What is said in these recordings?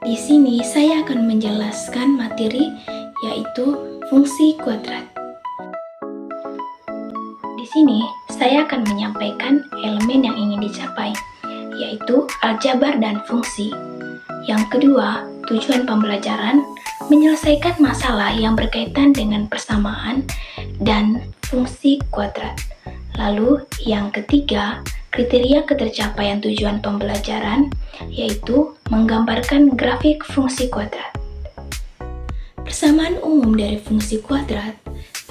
Di sini saya akan menjelaskan materi yaitu fungsi kuadrat. Di sini saya akan menyampaikan elemen yang ingin dicapai, yaitu aljabar dan fungsi. Yang kedua, tujuan pembelajaran menyelesaikan masalah yang berkaitan dengan persamaan dan fungsi kuadrat. Lalu yang ketiga, kriteria ketercapaian tujuan pembelajaran yaitu menggambarkan grafik fungsi kuadrat. Persamaan umum dari fungsi kuadrat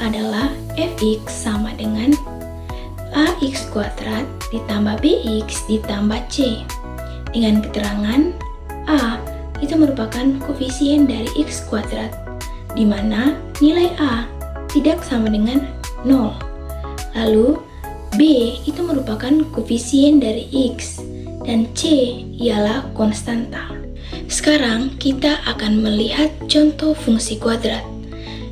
adalah fx sama dengan ax kuadrat ditambah bx ditambah c, dengan keterangan a itu merupakan koefisien dari x kuadrat, di mana nilai a tidak sama dengan 0. Lalu b itu merupakan koefisien dari x dan c ialah konstanta. Sekarang kita akan melihat contoh fungsi kuadrat.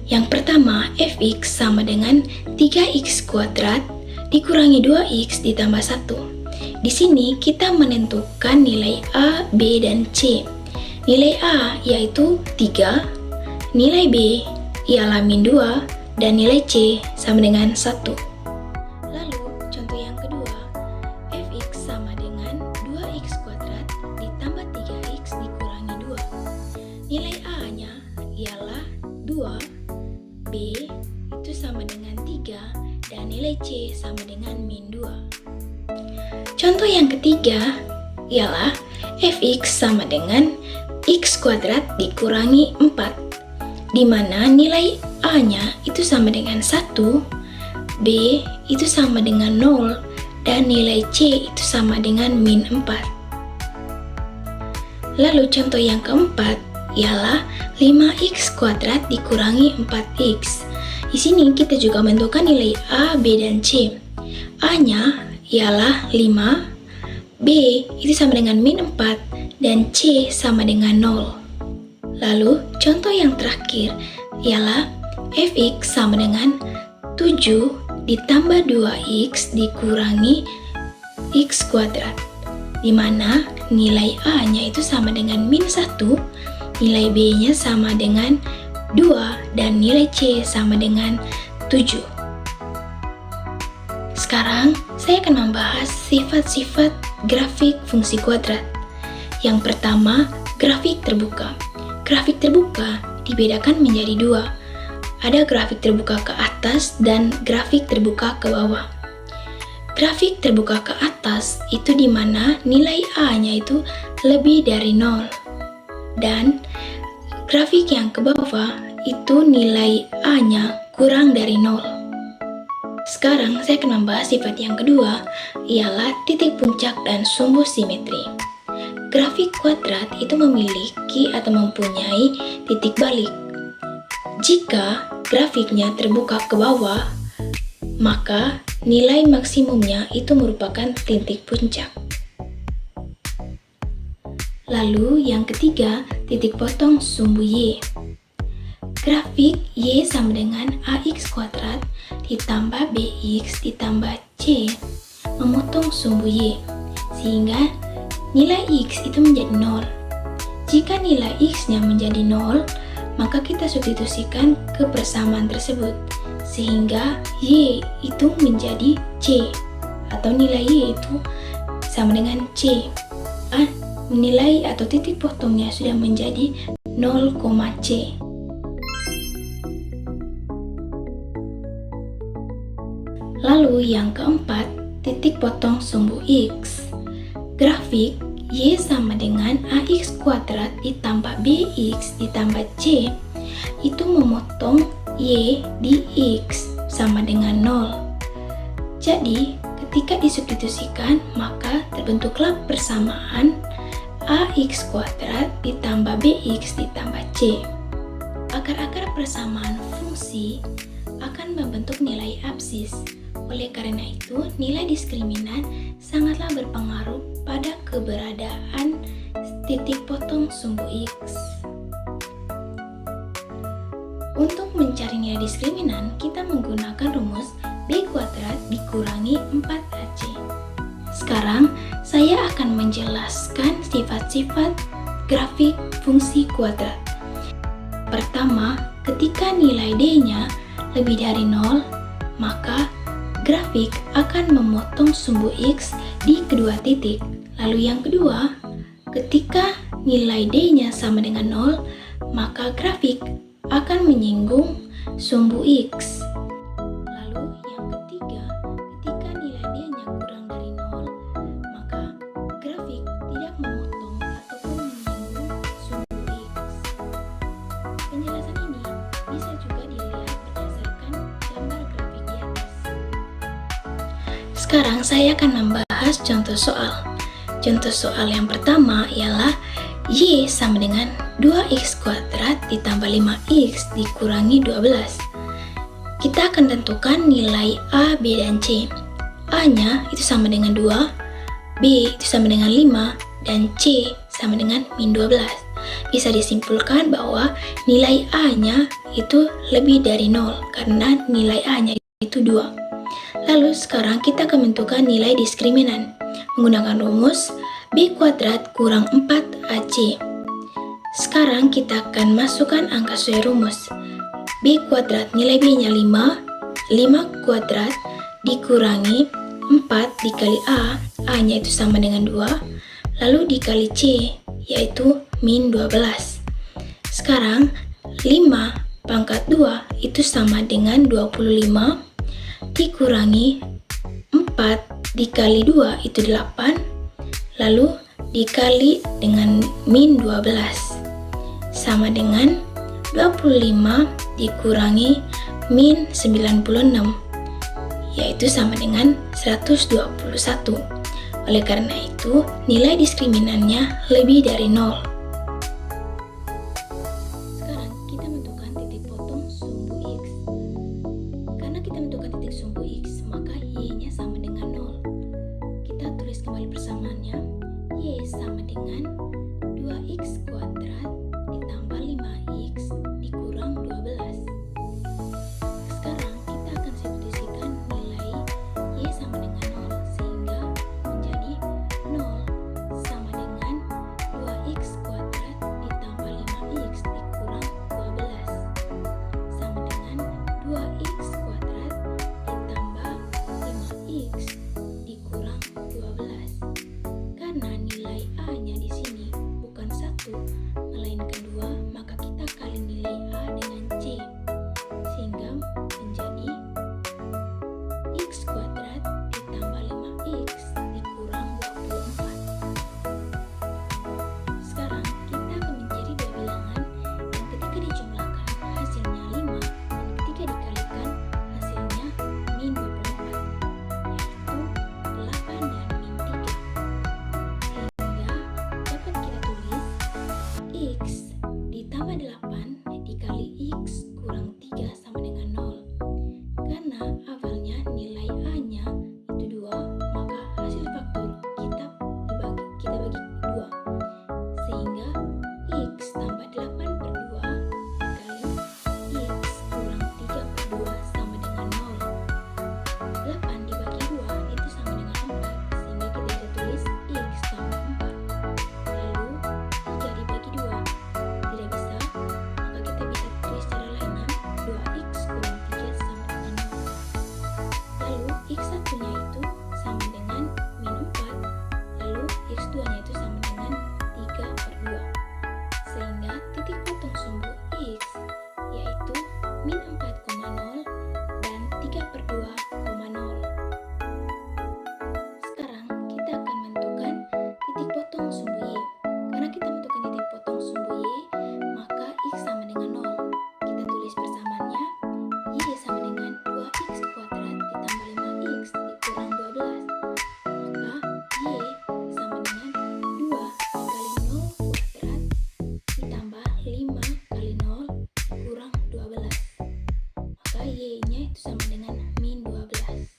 Yang pertama, fx sama dengan 3x kuadrat dikurangi 2x ditambah 1. Di sini kita menentukan nilai a, b, dan c. Nilai a yaitu 3, nilai b ialah min 2, dan nilai c sama dengan 1. Lalu contoh yang kedua, fx sama dengan 2x kuadrat ditambah 3x dikurangi 2. Nilai a-nya ialah 2, b itu sama dengan 3, dan nilai c sama dengan min 2. Contoh yang ketiga ialah fx sama dengan x kuadrat dikurangi 4, di mana nilai a-nya itu sama dengan 1, b itu sama dengan 0, dan nilai c itu sama dengan min 4. Lalu contoh yang keempat ialah 5x kuadrat dikurangi 4x. Di sini kita juga menentukan nilai a, b, dan c. A-nya ialah 5, b itu sama dengan min 4, dan c sama dengan 0. Lalu contoh yang terakhir ialah fx sama dengan 7 ditambah 2x dikurangi x kuadrat, di mana nilai a-nya itu sama dengan min 1, nilai b-nya sama dengan 2, dan nilai c sama dengan 7. Sekarang saya akan membahas sifat-sifat grafik fungsi kuadrat. Yang pertama, grafik terbuka. Grafik terbuka dibedakan menjadi dua. Ada grafik terbuka ke atas dan grafik terbuka ke bawah. Grafik terbuka ke atas itu di mana nilai a-nya itu lebih dari 0. Dan grafik yang ke bawah itu nilai a-nya kurang dari 0. Sekarang saya akan membahas sifat yang kedua, ialah titik puncak dan sumbu simetri. Grafik kuadrat itu memiliki atau mempunyai titik balik. Jika grafiknya terbuka ke bawah, maka nilai maksimumnya itu merupakan titik puncak. Lalu yang ketiga, titik potong sumbu y. Grafik y sama dengan ax kuadrat ditambah bx ditambah c memotong sumbu y, sehingga nilai x itu menjadi 0. Jika nilai x-nya menjadi 0, maka kita substitusikan ke persamaan tersebut, sehingga y itu menjadi c, atau nilai y itu sama dengan c. Nilai atau titik potongnya sudah menjadi 0, c. Lalu yang keempat, titik potong sumbu x. Grafik y sama dengan ax kuadrat ditambah bx ditambah c itu memotong y di x sama dengan 0. Jadi ketika disubstitusikan, maka terbentuklah persamaan ax kuadrat ditambah bx ditambah c. Akar-akar persamaan fungsi akan membentuk nilai absis. Oleh karena itu, nilai diskriminan sangatlah berpengaruh pada keberadaan titik potong sumbu x. Untuk mencari nilai diskriminan, kita menggunakan rumus b kuadrat dikurangi 4ac. Sekarang, saya akan menjelaskan sifat-sifat grafik fungsi fungsi kuadrat. Pertama, ketika nilai D-nya lebih dari 0, maka grafik akan memotong sumbu X di kedua titik. Lalu yang kedua, ketika nilai D-nya sama dengan 0, maka grafik akan menyinggung sumbu X. Lalu yang ketiga, ketika nilai D-nya kurang dari 0, maka grafik tidak memotong ataupun menyinggung sumbu X. Penjelasan ini bisa juga dilihat berdasarkan gambar grafik di atas. Sekarang saya akan membahas contoh soal. Contoh soal yang pertama ialah Y sama dengan 2X kuadrat ditambah 5X dikurangi 12. Kita akan tentukan nilai A, B, dan C. A-nya itu sama dengan 2, B itu sama dengan 5, dan C sama dengan min 12. Bisa disimpulkan bahwa nilai A-nya itu lebih dari 0 karena nilai A-nya itu 2. Lalu sekarang kita akan menentukan nilai diskriminan menggunakan rumus B kuadrat kurang 4AC. Sekarang kita akan masukkan angka sesuai rumus. B kuadrat nilai B-nya 5, 5 kuadrat dikurangi 4 dikali A, A-nya itu sama dengan 2, lalu dikali C, yaitu min 12. Sekarang 5 pangkat 2 itu sama dengan 25 dikurangi 4 dikali 2 itu 8, lalu dikali dengan min 12 sama dengan 25 dikurangi min 96, yaitu sama dengan 121. Oleh karena itu, nilai diskriminannya lebih dari 0. Sekarang kita menentukan titik potong sumbu X. Karena kita menentukan titik sumbu X, maka Y-nya sama dengan 0. Kita tulis kembali persamaannya. Y sama dengan 2X kuadrat ditambah 5X dikurang 12. Sekarang kita akan substitusikan nilai Y sama dengan 0 sehingga menjadi 0 sama dengan 2X kuadrat ditambah 5X dikurang 12 sama dengan 2X kuadrat ditambah 5X dikurang 12. Karena nilai A-nya di sini bukan 1, melainkan 2, maka kita kali nilai A dengan C, sehingga menjadi X kuadrat ditambah 5X dikurang 24. Sekarang kita akan mencari dua bilangan yang ketika dijumlahkan hasilnya 5 dan ketika dikalikan hasilnya min 24, yaitu 8 dan min 3. Sehingga dapat kita tulis X ditambah 8 dikali X kurang 3 sama dengan 0. Karena awalnya nilai A-nya itu 2, maka hasil faktor kita bagi 2. Sehingga X tambah 8 per 2 dikali X kurang 3 per 2 sama dengan 0. 8 dibagi 2 itu sama dengan 4, sehingga kita bisa tulis X tambah 4. Lalu 3 dibagi 2 tidak bisa, maka kita bisa tulis secara lainnya 2X kurang 3 sama dengan 0. Lalu X satunya itu sama dengan min 4, lalu X 2 nya itu sama dengan 3 per 2. Sehingga titik potong sumbu X yaitu min 4,0 dan 3 per 2,0. Sekarang kita akan menentukan titik potong sumbu Y. Karena kita menentukan titik potong sumbu Y, maka X sama dengan 0. Kita tulis bersamaannya. Y sama dengan 2X kuadrat ditambah 5X dikurang 12. Maka Y sama dengan 2 dikali 0 kuadrat ditambah 5 kali 0 dikurang 12. Maka Y-nya itu sama dengan min 12.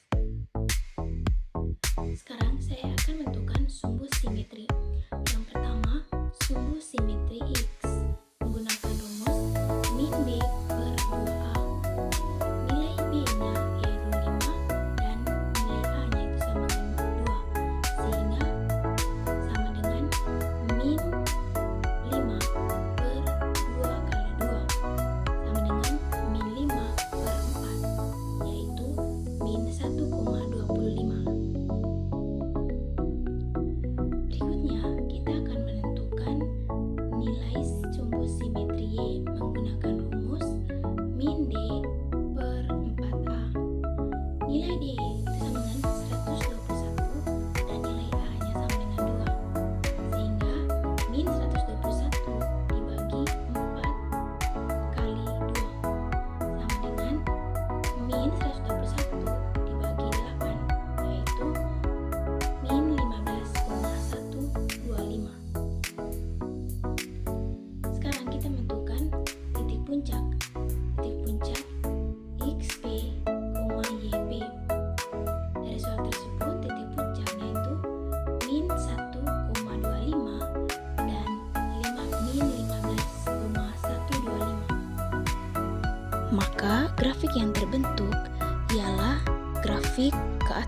Sekarang saya akan menentukan sumbu simetri. Yang pertama, sumbu simetri X menggunakan rumus min B per 2A. Nilai B-nya yaitu 5 dan nilai A-nya itu sama dengan 2, sehingga sama dengan min 5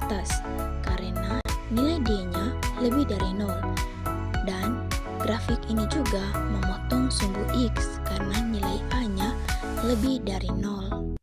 atas karena nilai D-nya lebih dari 0. Dan grafik ini juga memotong sumbu X karena nilai A-nya lebih dari 0.